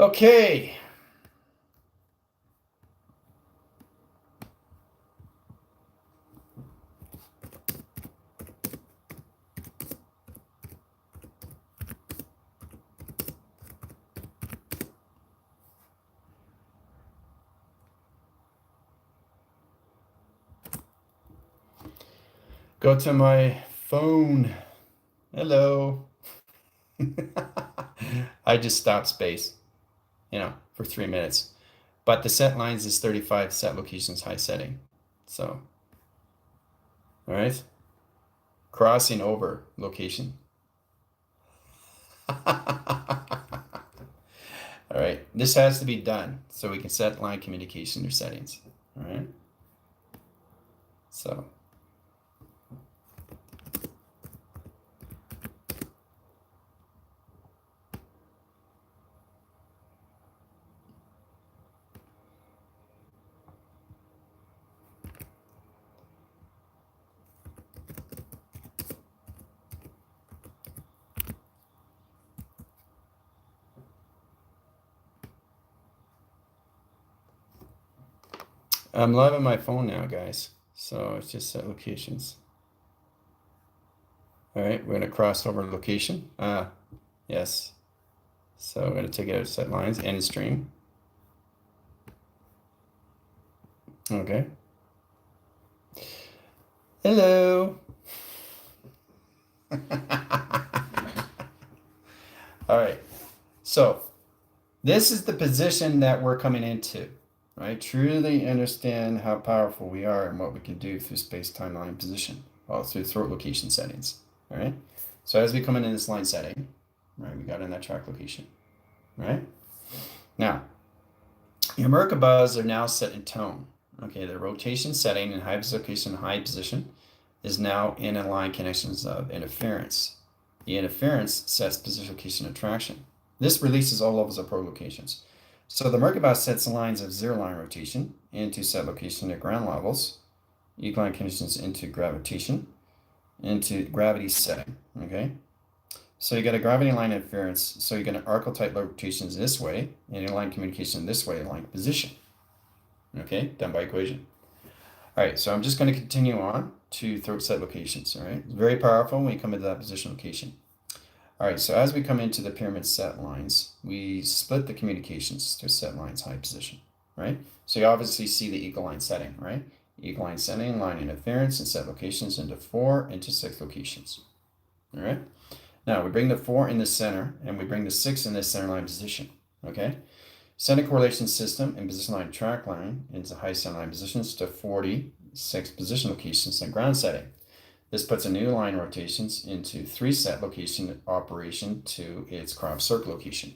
Okay. Go to my phone. Hello. I just stopped space, for 3 minutes. But the set lines is 35 set locations high setting. So, all right. Crossing over location. All right. This has to be done so we can set line communication or settings. All right. So. I'm live on my phone now, guys. So it's just set locations. All right, we're gonna cross over location. Yes. So I'm gonna take it out of set lines, end stream. Okay. Hello. All right. So this is the position that we're coming into, right? Truly understand how powerful we are and what we can do through space, time, line, position, well, through throat location settings. All right. So as we come into this line setting, right, we got in that track location, right? Now, your Merkabahs are now set in tone. Okay, the rotation setting in high location, high position is now in a line connections of interference. The interference sets position location attraction. This releases all levels of probe locations. So the Merkabah sets the lines of zero line rotation into set location at ground levels, equal line conditions into gravitation, into gravity setting. Okay. So you got a gravity line interference. So you're going to archetype rotations this way, and your line communication this way, line position. Okay, done by equation. All right, so I'm just going to continue on to throat set locations. All right, it's very powerful when you come into that position location. All right, so as we come into the pyramid set lines, we split the communications to set lines high position, right? So you obviously see the equal line setting, right? Equal line setting, line interference, and set locations into 4 into 6 locations. All right. Now we bring the 4 in the center, and we bring the 6 in this center line position. Okay. Center correlation system and position line track line into high center line positions to 46 position locations and ground setting. This puts a new line rotations into 3 set location operation to its crop circle location.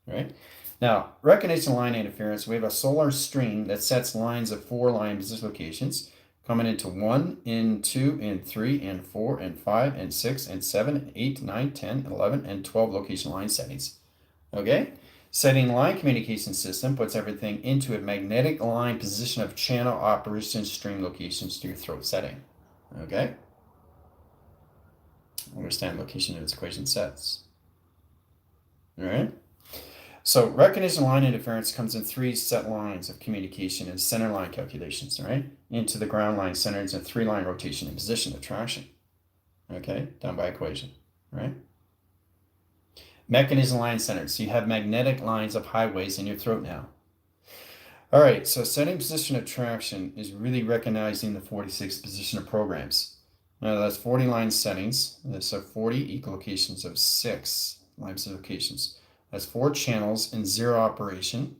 Right. Now, recognition line interference, we have a solar stream that sets lines of 4 line position locations coming into 1, in 2, in 3, and 4, and 5, and 6, and 7, and 8, 9, 10, 11, and 12 location line settings. Okay? Setting line communication system puts everything into a magnetic line position of channel operation stream locations to your throat setting. Okay? Understand location of its equation sets. All right? So recognition line interference comes in 3 set lines of communication and center line calculations, right? Into the ground line centers and 3 line rotation and position attraction. Okay, done by equation, right? Mechanism line centers. So you have magnetic lines of highways in your throat now. All right, so setting position attraction is really recognizing the 46 position of programs. Now that's 40 line settings. So 40 equal locations of 6 lines of locations. That's 4 channels in 0 operation.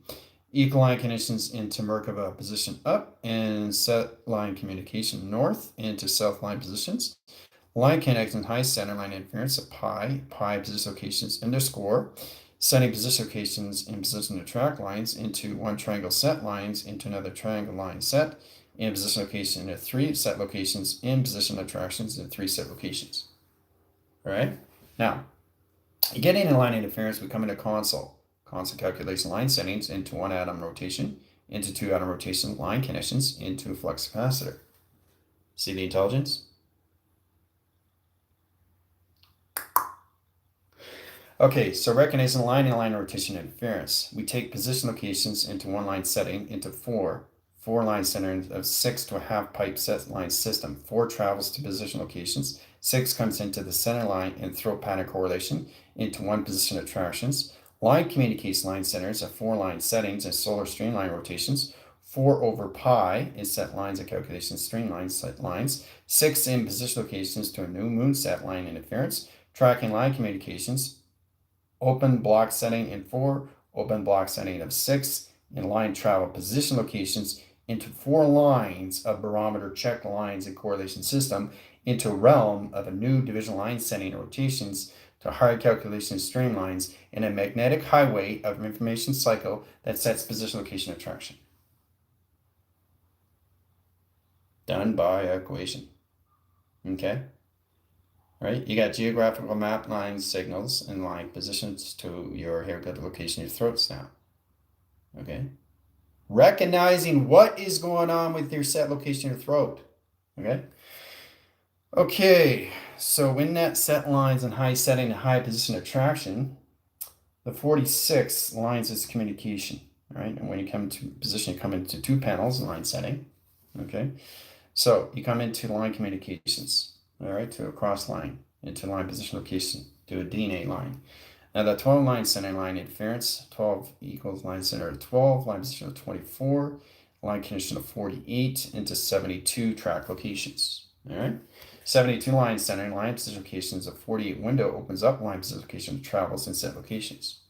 Equal line conditions into Merkaba position up and set line communication north into south line positions. Line connection high center line interference of pi position locations underscore. Setting position locations in position of track lines into 1 triangle set lines into another triangle line set. In position location into 3 set locations in position attractions in 3 set locations. All right. Now, getting in line interference, we come into console. Console calculation line settings into 1 atom rotation, into 2 atom rotation line connections, into a flux capacitor. See the intelligence? Okay, so recognizing line and line rotation interference. We take position locations into one line setting into four line centers of 6 to a half pipe set line system. 4 travels to position locations. 6 comes into the center line and throw pattern correlation into one position attractions. Line communicates line centers of 4 line settings and solar streamline rotations. 4 over pi is set lines of calculation streamline set lines. 6 in position locations to a new moon set line interference. Tracking line communications. Open block setting in 4, open block setting of 6, and line travel position locations into 4 lines of barometer check lines and correlation system into a realm of a new division line setting rotations to higher calculation streamlines in a magnetic highway of information cycle that sets position location attraction. Done by equation. Okay? Right? You got geographical map lines, signals, and line positions to your haircut location, your throats now. Okay? Recognizing what is going on with your set location, your throat. Okay? Okay, so when that set lines and high setting and high position attraction, the 46 lines is communication, right? And when you come to position, you come into 2 panels, line setting. Okay? So you come into line communications, all right, to a cross line, into line position location, to a DNA line. Now the 12 line center line interference, 12 equals line center of 12, line position of 24, line condition of 48 into 72 track locations. All right. 72 line center line position locations of 48 window opens up line position location travels and set locations.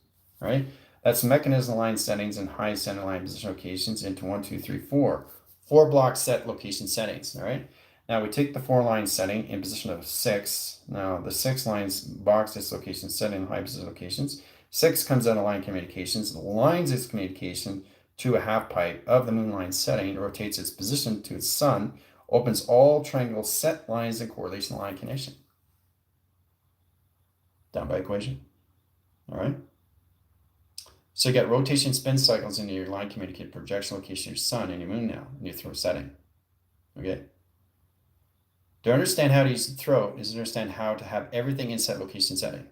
All right. That's mechanism line settings and high center line position locations into 1, 2, 3, 4. 4 block set location settings. All right. Now we take the 4 line setting in position of 6. Now the 6 lines box this location setting in high position locations. 6 comes out of line communications, lines its communication to a half pipe of the moon line setting, rotates its position to its sun, opens all triangle set lines and correlation line connection. Done by equation. All right. So you got rotation spin cycles into your line communicated projection location, your sun and your moon now, in your throat setting. Okay. To understand how to use the throat is to understand how to have everything in set location setting,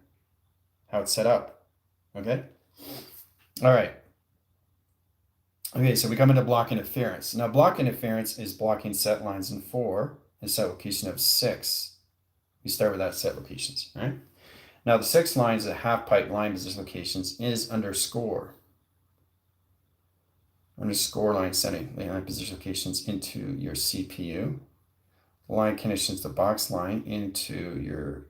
how it's set up. Okay. All right. Okay, so we come into block interference. Now, block interference is blocking set lines in 4 and set location of 6. We start with that set locations, right? Now, the 6 lines of half pipe line position locations is underscore line setting, the line position locations into your CPU. Line conditions, the box line into your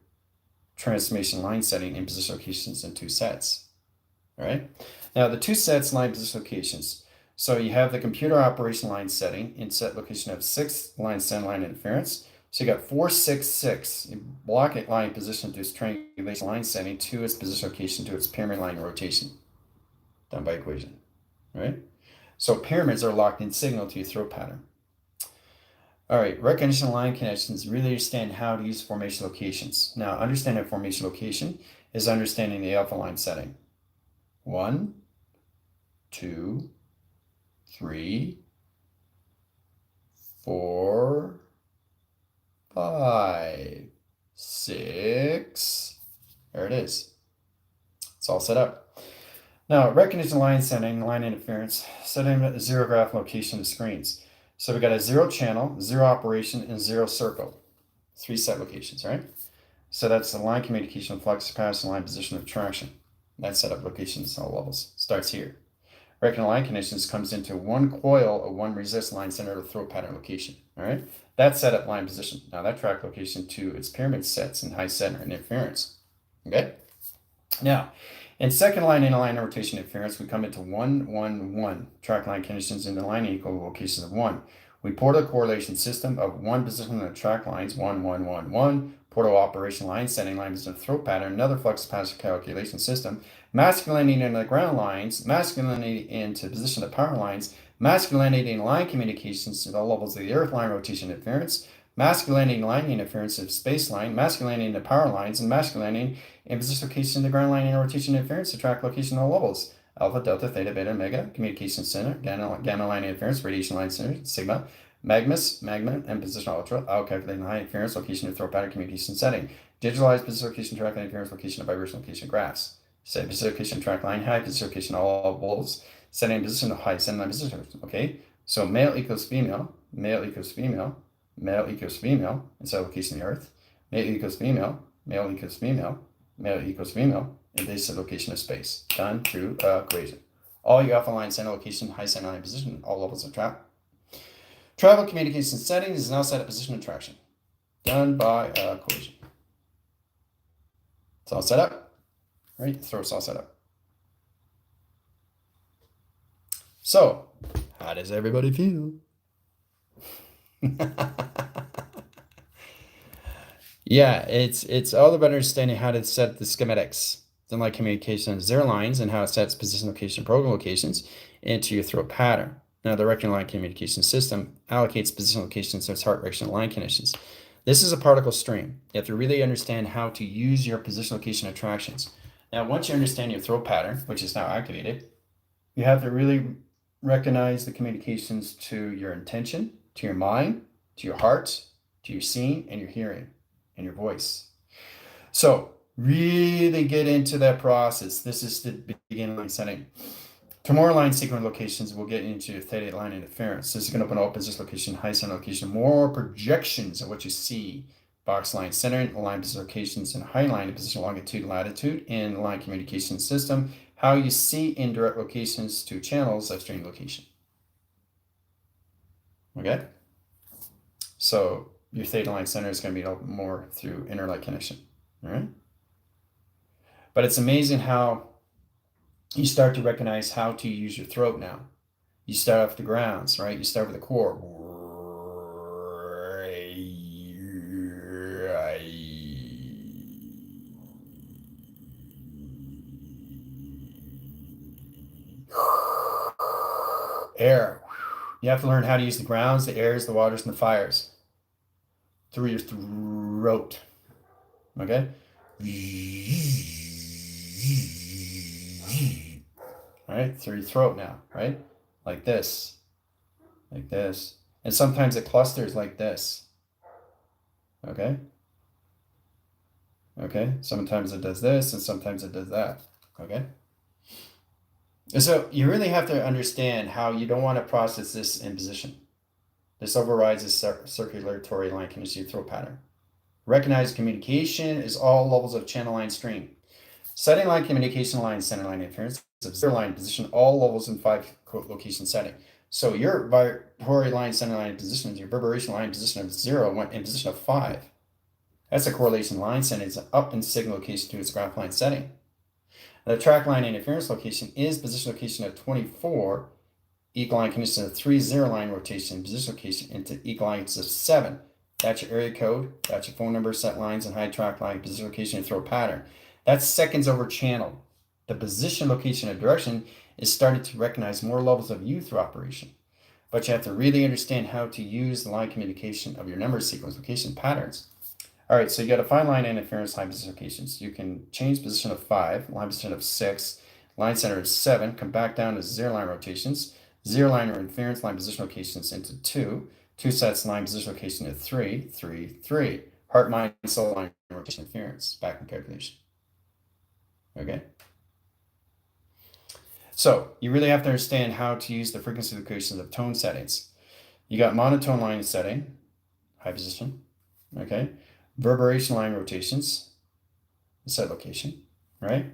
transformation line setting and position locations in 2 sets. All right. Now, the 2 sets line position locations. So you have the computer operation line setting in set location of 6 line center line interference. So you got 4, 6, 6. You block it line position to its triangulation line setting to its position location to its pyramid line rotation. Done by equation. Right? So pyramids are locked in signal to your throat pattern. All right, recognition line connections, really understand how to use formation locations. Now, understanding formation location is understanding the alpha line setting. 1, 2, 3, 4, 5, 6. There it is. It's all set up. Now, recognition line setting, line interference, setting a 0 graph location of screens. So we got a 0 channel, 0 operation, and 0 circle. 3 set locations, right? So that's the line communication, flux capacity, line position of traction. That setup locations all levels starts here. Recognition line conditions comes into 1 coil of 1 resist line center to throw pattern location. All right, that setup line position. Now that track location to its pyramid sets and high center interference. Okay. Now, in second line in line rotation interference, we come into 1, 1, 1 track line conditions in the line equal locations of 1. We port a correlation system of 1 position on the track lines, 1, 1, 1, 1. Portal operation line, setting line position throat pattern, another flux capacitor calculation system, masculinity into the ground lines, masculinity into position of power lines, masculinity in line communications to the levels of the earth line rotation interference, masculinity in line interference of space line, masculinity in the power lines, and masculinity in position location of the ground line and rotation interference to track location all levels. Alpha, delta, theta, beta, omega, communication center, gamma line interference, radiation line center, sigma, magma, and positional ultra. I'll calculate line interference, location of throw pattern, communication setting. Digitalize position location, track line interference, location of vibration, location graphs. Set position location, track line height, position location, all levels, setting position of height, setting line position. Okay, so male equals female, male equals female, male equals female, inside location of the earth. Male equals female, male equals female, male equals female, and this is the location of space. Done through equation. All your alpha line, center location, high center line position, all levels of travel. Travel communication settings is now set at position of traction. Done by equation. It's all set up. Right? Throw us all set up. So, how does everybody feel? Yeah, it's all about understanding how to set the schematics, the line communication zero lines, and how it sets position location program locations into your throw pattern. Now, the rectangular line communication system allocates position locations to its heart direction line conditions. This is a particle stream. You have to really understand how to use your position location attractions. Now, once you understand your throw pattern, which is now activated, you have to really recognize the communications to your intention, to your mind, to your heart, to your seeing, and your hearing, and your voice. So really get into that process. This is the beginning line setting. Tomorrow line sequence locations, we'll get into theta line interference. This is going to open up position location, high center location, more projections of what you see. Box line centering, line position locations, and high line position longitude, latitude, and line communication system. How you see indirect locations to channels of stream location. Okay? So your theta line center is going to be more through inner light connection. All right? But it's amazing how you start to recognize how to use your throat now. You start off the grounds, right? You start with the core. Air. You have to learn how to use the grounds, the airs, the waters, and the fires through your throat. Okay? All right, through your throat now, right? Like this, like this. And sometimes it clusters like this. Okay? Okay, sometimes it does this and sometimes it does that. Okay? And so you really have to understand how you don't want to process this in position. This overrides the circulatory line condition throw pattern. Recognize communication is all levels of channel line stream. Setting line communication line, center line interference, zero line position, all levels in 5 location setting. So your vibratory line, center line position, your reverberation line position of 0 went in position of 5. That's a correlation line setting. It's up in signal location to its graph line setting. The track line interference location is position location of 24, equal line condition of 3 0 line rotation, position location into equal lines of 7. That's your area code, that's your phone number, set lines, and high track line, position location, and throw pattern. That's seconds over channel. The position, location, and direction is starting to recognize more levels of view through operation. But you have to really understand how to use the line communication of your number sequence location patterns. All right, so you got to find line interference, line position locations. You can change position of 5, line position of 6, line center of 7, come back down to 0 line rotations, 0 line interference, line position locations into 2, 2 sets line position location to 3, 3, 3. Heart, mind, soul line rotation interference, back in calculation. Okay? So you really have to understand how to use the frequency locations of tone settings. You got monotone line setting, high position, okay? Reverberation line rotations, set location, right?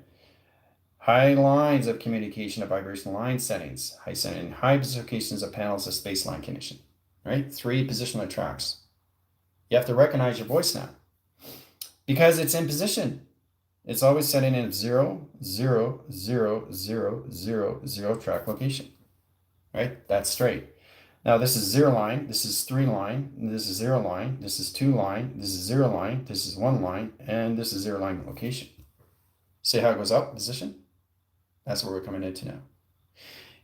High lines of communication of vibration line settings, high setting, high position locations of panels of space line condition, right? 3 positional tracks. You have to recognize your voice now because it's in position. It's always setting in 0, 0, 0, 0, 0, 0 track location, right? That's straight. Now this is 0 line, this is 3 line, this is 0 line, this is 2 line, this is 0 line, this is 1 line, and this is 0 line location. See how it goes up, position? That's what we're coming into now.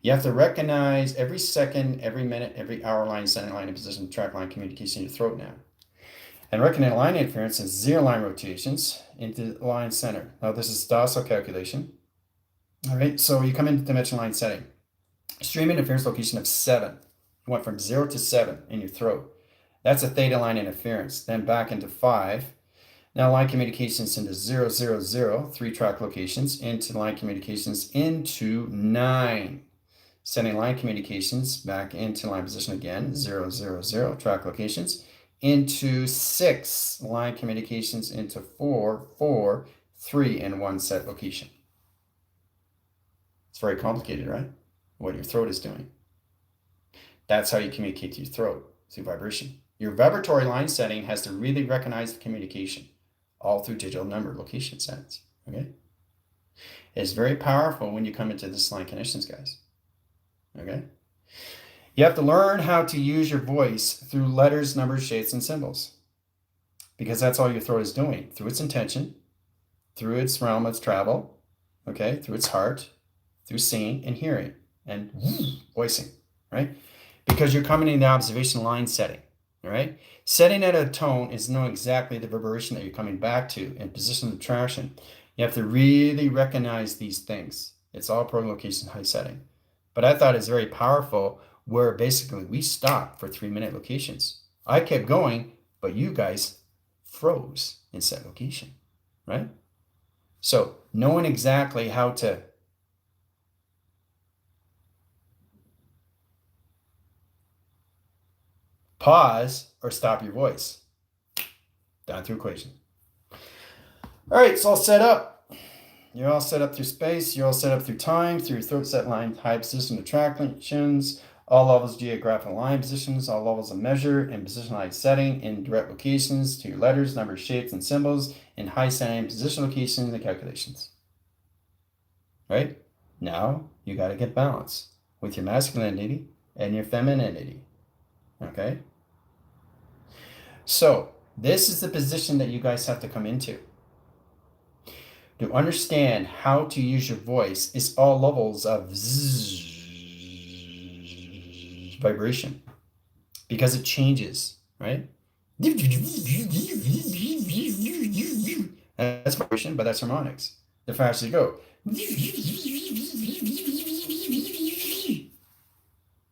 You have to recognize every second, every minute, every hour line, center line, and position, track line, communication in your throat now. And recognize line interference as 0 line rotations into line center. Now this is docile calculation. All right, so you come into dimension line setting. Stream interference location of 7. It went from 0 to 7 in your throat. That's a theta line interference. Then back into 5. Now line communications into 0, 0, 0, 3-track locations, into line communications into 9. Sending line communications back into line position again, 0, 0, 0, track locations, into 6 line communications into 4, 4, 3, and 1 set location. It's very complicated, right? What your throat is doing. That's how you communicate to your throat, through vibration. Your vibratory line setting has to really recognize the communication, all through digital number location sets, okay? It's very powerful when you come into this line connections, guys, okay? You have to learn how to use your voice through letters, numbers, shapes, and symbols, because that's all your throat is doing, through its intention, through its realm of travel, okay, through its heart, through seeing and hearing and voicing, right? Because you're coming in the observation line setting, all right? Setting at a tone is knowing exactly the vibration that you're coming back to and position of traction. You have to really recognize these things. It's all program location high setting. But I thought it's very powerful where basically we stopped for 3-minute locations. I kept going, but you guys froze in set location, right? So knowing exactly how to pause or stop your voice. Down through equation. All right, it's all set up. You're all set up through space. You're all set up through time, through throat set line, high position attractions, all levels geographical line positions, all levels of measure and position line setting in direct locations to your letters, numbers, shapes, and symbols in high setting position locations and calculations. Right? Now you got to get balance with your masculinity and your femininity. Okay? So this is the position that you guys have to come into. To understand how to use your voice is all levels of vibration, because it changes, right? That's vibration, but that's harmonics. The faster you go.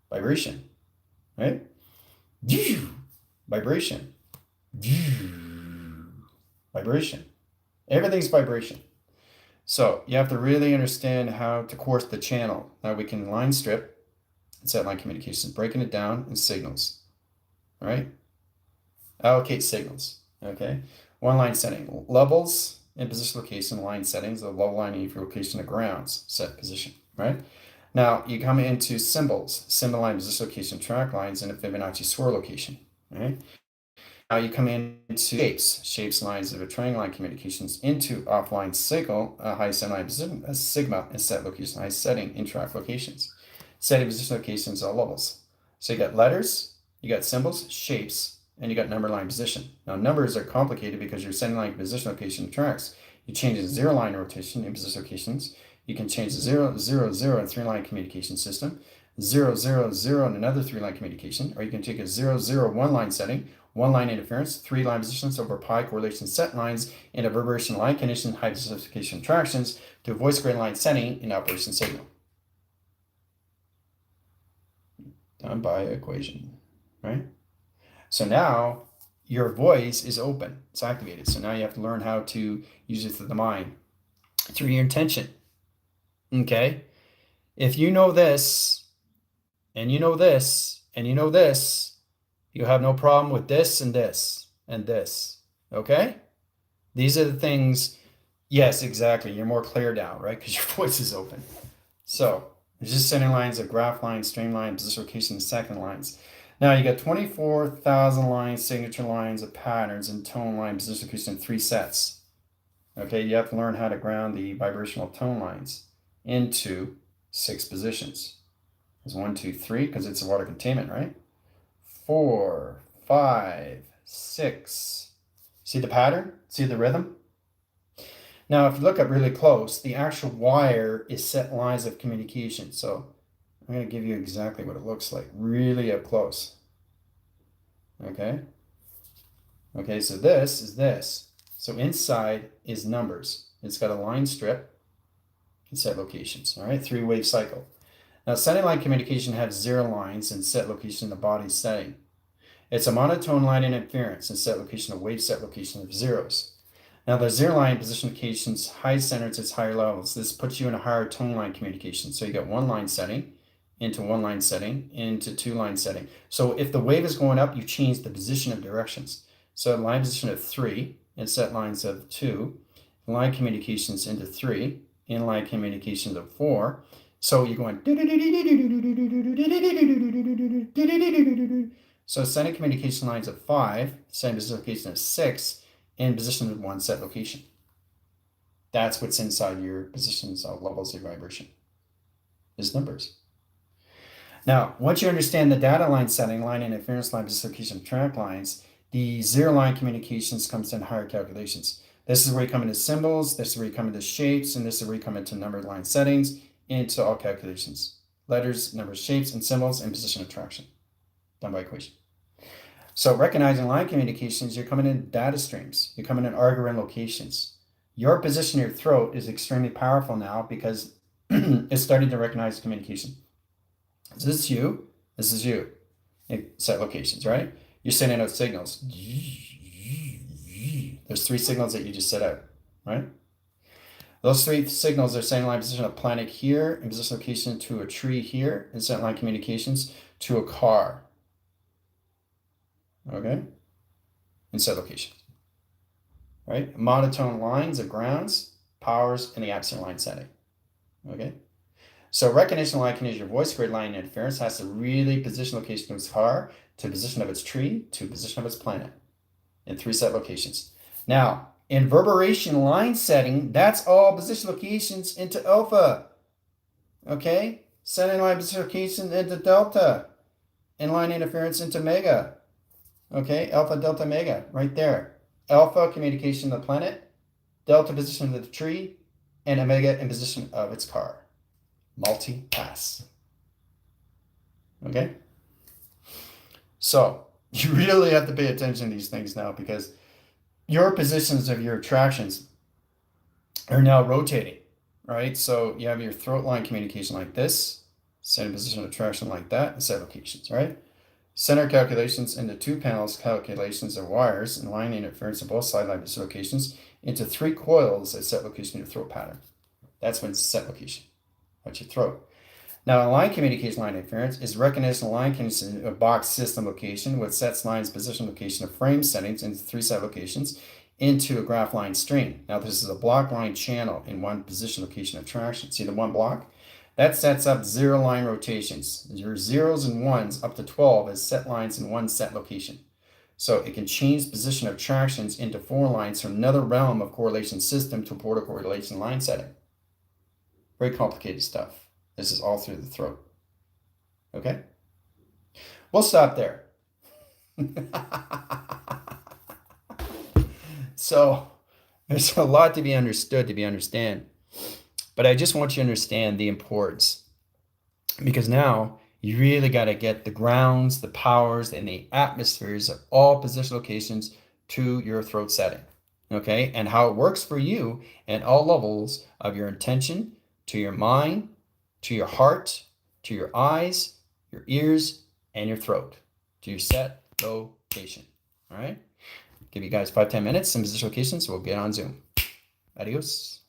Vibration, right? Vibration. Vibration. Everything's vibration. So you have to really understand how to course the channel. Now we can line strip and set line communications, breaking it down in signals. All right? Allocate signals. Okay? One line setting. Levels and position location line settings. The level line for location of grounds. Set position. Right? Now you come into symbols. Symbol line, position location, track lines, and a Fibonacci swirl location. All right? Now you come into shapes, lines of a triangle line communications into offline signal, high set line position, a sigma, and set location, high setting, in track locations. Setting position locations, all levels. So you got letters, you got symbols, shapes, and you got number line position. Now numbers are complicated because you're setting line position location tracks. You change the 0 line rotation in position locations. You can change the 0, 0, 0 in 3-line communication system, 0, 0, 0 in another 3-line communication, or you can take a 0, 0, 1 line setting, 1 line interference, 3 line positions over pi correlation set lines in a vibration line condition high specification tractions to a voice grid line setting in operation signal. Done by equation, right? So now your voice is open, it's activated. So now you have to learn how to use it through the mind, through your intention. Okay? If you know this, and you know this, and you know this, you have no problem with this and this and this, okay? These are the things, yes, exactly. You're more clear now, right? Because your voice is open. So there's just center lines of graph lines, streamline, position location, and second lines. Now you got 24,000 lines, signature lines of patterns, and tone line, position location in 3 sets. Okay, you have to learn how to ground the vibrational tone lines into 6 positions. There's 1, 2, 3, because it's a water containment, right? 4, 5, 6. See the pattern? See the rhythm? Now, if you look up really close, the actual wire is set lines of communication. So I'm going to give you exactly what it looks like, really up close. Okay? Okay, so this is this. So inside is numbers. It's got a line strip and set locations. All right, 3-wave cycle. Now, setting line communication has 0 lines and set location in the body setting. It's a monotone line interference and set location of wave set location of zeros. Now, the 0 line position locations high center at its higher levels. This puts you in a higher tone line communication. So you get 1 line setting into 1 line setting into 2 line setting. So if the wave is going up, you change the position of directions. So line position of 3 and set lines of 2, line communications into 3, inline communications of 4. So you're going. So setting communication lines of 5, setting position location of 6, and position of 1 set location. That's what's inside your positions of levels of vibration, is numbers. Now, once you understand the data line setting, line interference line, position location, track lines, the 0 line communications comes in higher calculations. This is where you come into symbols, this is where you come into shapes, and this is where you come into number line settings, into all calculations. Letters, numbers, shapes, and symbols, and position of traction. Done by equation. So recognizing line communications, you're coming in data streams. You're coming in argon locations. Your position in your throat is extremely powerful now because it's starting to recognize communication. So this is you. This is you. Set locations, right? You're sending out signals. There's 3 signals that you just set out, right? Those 3 signals are sending line position of planet here, and position location to a tree here, and sending line communications to a car. Okay? And set location. Right? Monotone lines of grounds, powers, and the absent line setting. Okay? So recognition line can use your voice grid line interference has to really position location of its car to position of its tree to position of its planet in 3 set locations. Now, in reverberation line setting, that's all position locations into alpha. Okay? Setting line position location into delta. And line interference into mega. Okay? Alpha, delta, mega. Right there. Alpha, communication of the planet. Delta, position of the tree. And omega, in position of its car. Multi-pass. Okay? So, you really have to pay attention to these things now because your positions of your attractions are now rotating, right? So you have your throat line communication like this, center position of attraction like that, and set locations, right? Center calculations into 2 panels, calculations of wires, and line interference of both side line position locations into 3 coils at set location in your throat pattern. That's when it's set location. That's your throat. Now, a line communication line interference is recognition of line communication of box system location with sets lines position location of frame settings into 3 set locations into a graph line stream. Now, this is a block line channel in 1 position location of traction. See the 1 block? That sets up 0 line rotations. Your 0s and 1s up to 12 as set lines in 1 set location. So it can change position of tractions into 4 lines from another realm of correlation system to a border correlation line setting. Very complicated stuff. This is all through the throat. Okay? We'll stop there. So, there's a lot to be understood, to be understand. But I just want you to understand the importance. Because now, you really got to get the grounds, the powers, and the atmospheres of all position locations to your throat setting. Okay? And how it works for you at all levels of your intention, to your mind, to your heart, to your eyes, your ears, and your throat, to your set location. All right? Give you guys 5-10 minutes, some position locations, we'll get on Zoom. Adios.